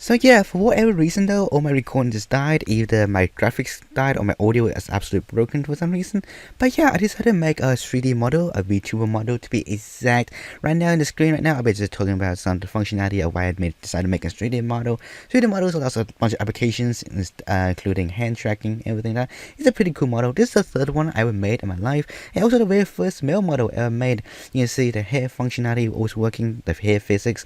So yeah, for whatever reason though, all my recording just died. Either my graphics died or my audio is absolutely broken for some reason. But yeah, I decided to make a 3D model, a Vtuber model to be exact. Right now on the screen right now, I'll be just talking about some of the functionality of why I decided to make a 3D model. 3D models allows a bunch of applications, including hand tracking, everything like that. It's a pretty cool model. This is the third one I ever made in my life. And also the very first male model ever made. You can see the hair functionality was working, the hair physics.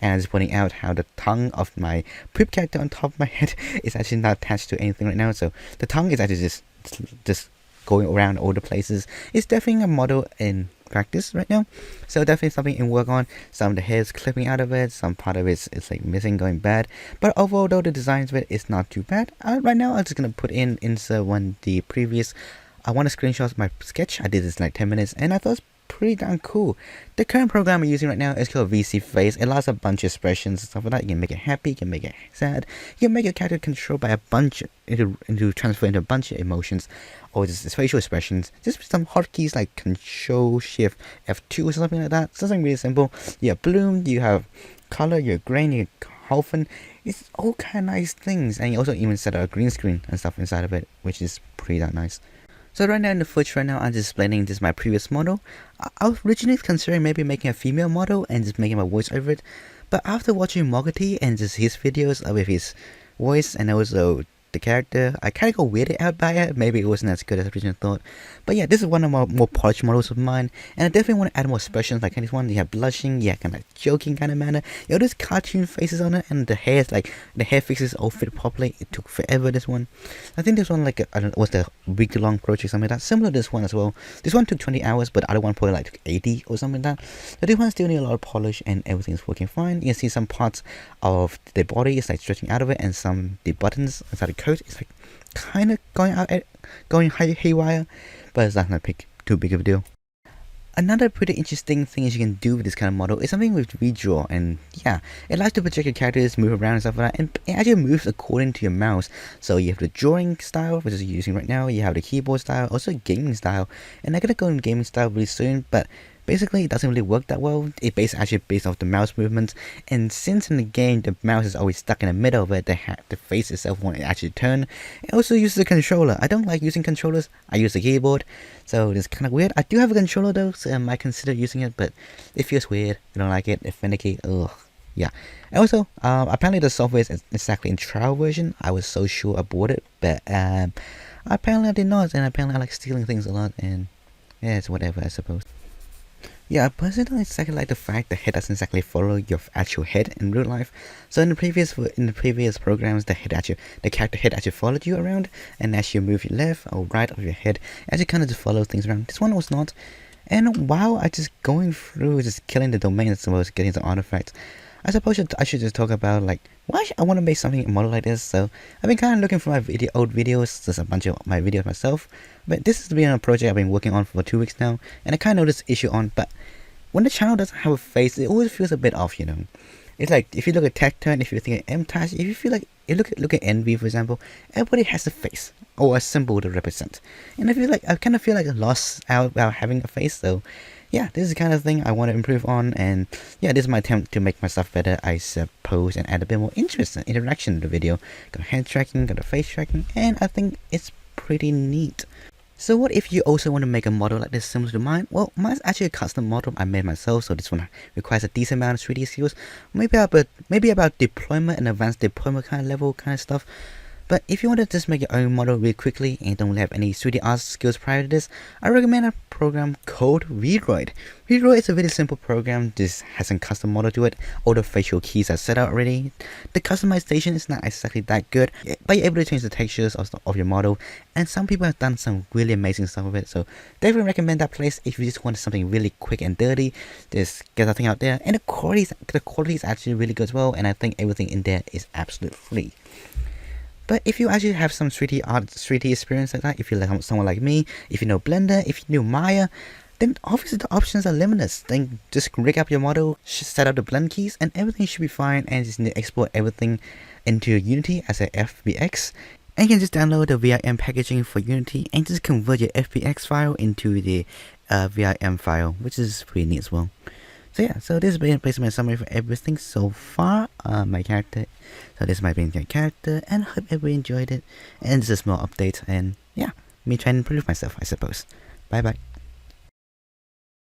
And I'm just pointing out how the tongue of my poop character on top of my head is actually not attached to anything right now. So the tongue is actually just going around all the places. It's definitely a model in practice right now. So definitely something in work on. Some of the hair is clipping out of it. Some part of it is like missing, going bad. But overall though, the designs of it is not too bad. Right now I'm just going to put insert the previous. I want to screenshot my sketch. I did this in like 10 minutes and I thought it was pretty darn cool. The current program I'm using right now is called VC Face. It allows a bunch of expressions and stuff like that. You can make it happy, you can make it sad, you can make your character controlled by a bunch transfer into a bunch of emotions or just facial expressions. Just some hotkeys like Control Shift F2 or something like that. Something really simple. You have bloom, you have color, you have grain, you have Haufen. It's all kind of nice things, and you also even set up a green screen and stuff inside of it, which is pretty darn nice. So right now in the footage right now, I'm just explaining this my previous model. I was originally considering maybe making a female model and just making my voice over it. But after watching Mogati and just his videos with his voice and also the character, I kind of got weirded out by it. Maybe it wasn't as good as I originally thought. But yeah, this is one of my more polished models of mine. And I definitely want to add more expressions like this one. You have blushing, yeah, kind of like joking kind of manner. You have these cartoon faces on it, and the hair is like, the hair fixes all fit properly. It took forever, this one. I think this one like, I don't know, was a week-long project or something like that. Similar to this one as well. This one took 20 hours, but the other one probably like took 80 or something like that. So this one still need a lot of polish and everything is working fine. You can see some parts of the body is like stretching out of it, and the buttons inside the coat is like kind of going haywire, but it's not too big of a deal. Another pretty interesting thing you can do with this kind of model is something with redraw, and yeah, it allows you to project your characters, move around and stuff like that, and it actually moves according to your mouse. So you have the drawing style, which is using right now, you have the keyboard style, also gaming style, and I'm gonna go in gaming style really soon, but basically it doesn't really work that well. It's actually based off the mouse movements, and since in the game the mouse is always stuck in the middle of it, the face itself won't actually turn. It also uses a controller. I don't like using controllers, I use the keyboard, so it's kind of weird. I do have a controller though, so I might consider using it, but it feels weird. I don't like it, it's finicky, ugh. Yeah. And also, apparently the software is exactly in trial version. I was so sure I bought it, but apparently I did not, and apparently I like stealing things a lot, and yeah, it's whatever, I suppose. Yeah, I personally don't exactly like the fact the head doesn't exactly follow your actual head in real life. So in the previous programs, the character head actually followed you around, and as you move your left or right of your head, as you kind of just follow things around. This one was not. And while I just going through just killing the domains as well as getting some artifacts, I suppose I should just talk about like why I want to make something model like this. So I've been kind of looking for my old videos, just a bunch of my videos myself. But this has been a project I've been working on for 2 weeks now, and I kind of noticed issue on. But when the channel doesn't have a face, it always feels a bit off, you know. It's like if you look at Tecton, if you think at MTash, if you feel like you look at Envy for example, everybody has a face or a symbol to represent, and I kind of feel like I lost out without having a face. So yeah, this is the kind of thing I want to improve on, and yeah, this is my attempt to make my stuff better, I suppose, and add a bit more interest and interaction to the video. Got hand tracking, got a face tracking, and I think it's pretty neat. So what if you also want to make a model like this similar to mine? Well, mine's actually a custom model I made myself, so this one requires a decent amount of 3D skills. Maybe about deployment and advanced deployment kind of level kind of stuff. But if you want to just make your own model really quickly and don't have any 3D art skills prior to this, I recommend a program called Vroid. Vroid is a very simple program, just has some custom model to it. All the facial keys are set out already. The customization is not exactly that good, but you're able to change the textures of your model, and some people have done some really amazing stuff with it. So definitely recommend that place if you just want something really quick and dirty. Just get that thing out there, and the quality is actually really good as well, and I think everything in there is absolutely free. But if you actually have some 3D experience like that, if you're like someone like me, if you know Blender, if you know Maya, then obviously the options are limitless. Then just rig up your model, set up the blend keys, and everything should be fine, and just need to export everything into Unity as a FBX. And you can just download the VIM packaging for Unity and just convert your FBX file into the VIM file, which is pretty neat as well. So yeah, so this has been basically my summary for everything so far. My character. So this might be my character, and I hope everyone enjoyed it. And this is a small update, and yeah, me trying to improve myself, I suppose. Bye bye.